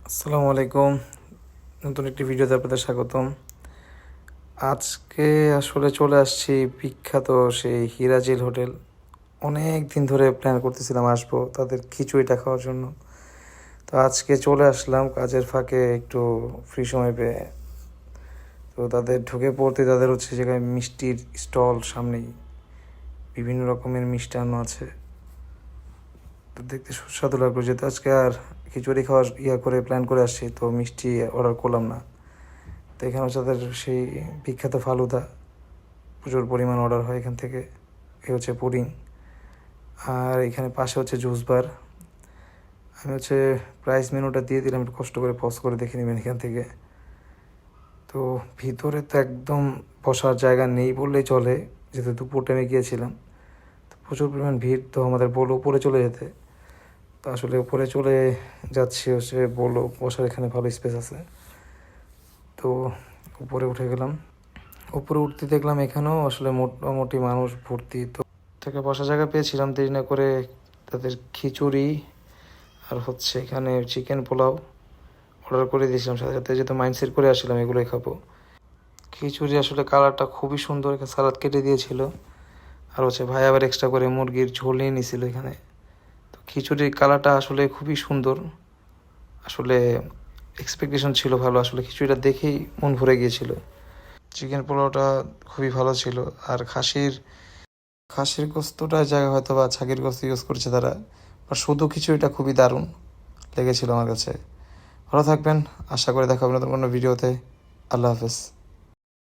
আসসালামু আলাইকুম। নতুন একটি ভিডিওতে আপনাদের স্বাগতম। আজকে আসলে চলে আসছি বিখ্যাত সেই হিরাজিল হোটেল। অনেক দিন ধরে প্ল্যান করতেছিলাম আসবো তাদের খিচুড়িটা খাওয়ার জন্য। তো আজকে চলে আসলাম কাজের ফাঁকে একটু ফ্রি সময় পেয়ে। তো তাদের ঢুকে পড়তে তাদের হচ্ছে যেখানে মিষ্টির স্টল সামনেই বিভিন্ন রকমের মিষ্টান্ন আছে। তো দেখতে সুস্বাদু লাগলো, যেহেতু আজকে আর খিচুড়ি খাওয়ার করে প্ল্যান করে আসছি, তো মিষ্টি অর্ডার করলাম না। তো এখানে হচ্ছে তাদের সেই বিখ্যাত ফালুদা প্রচুর পরিমাণ অর্ডার হয় এখান থেকে। এ হচ্ছে পুডিং, আর এখানে পাশে হচ্ছে জুস বার। আমি হচ্ছে প্রাইস মেনুটা দিয়ে দিলাম, একটু কষ্ট করে পজ করে দেখে নেবেন এখান থেকে। তো ভিতরে তো একদম বসার জায়গা নেই বললেই চলে, যেহেতু দুপুর টাইমে গিয়েছিলাম। তো প্রচুর পরিমাণ ভিড়, তো আমাদের বললো উপরে চলে যেতে। তো আসলে উপরে চলে যাচ্ছি, হচ্ছে বললো বসার এখানে ভালো স্পেস আছে। তো উপরে উঠে গেলাম। উপরে উঠতে দেখলাম এখানেও আসলে মোটামুটি মানুষ ভর্তি। তো থেকে বসার জায়গা পেয়েছিলাম, দেরি না করে তাদের খিচুড়ি আর হচ্ছে এখানে চিকেন পোলাও অর্ডার করে দিয়েছিলাম সাথে সাথে, যেহেতু মাইন্ডসেট করে আসছিলাম এগুলোই খাবো। খিচুড়ি আসলে কালারটা খুবই সুন্দর, এখানে সালাদ কেটে দিয়েছিল। আর হচ্ছে ভাই আবার এক্সট্রা করে মুরগির ঝোল নিয়ে নিয়েছিল এখানে। তো খিচুড়ির কালারটা আসলে খুবই সুন্দর। আসলে এক্সপেকটেশন ছিল ভালো, আসলে খিচুড়িটা দেখেই মন ভরে গিয়েছিল। চিকেন পোলাওটা খুবই ভালো ছিল। আর খাসির গোস্তটা জায়গা হয়তো বা ছাগির গোস্ত ইউজ করছে তারা, বা শুধু খিচুড়িটা খুবই দারুণ লেগেছিল আমার কাছে। ভালো থাকবেন, আশা করে দেখা হবে নতুন কোনো ভিডিওতে। আল্লাহ হাফেজ।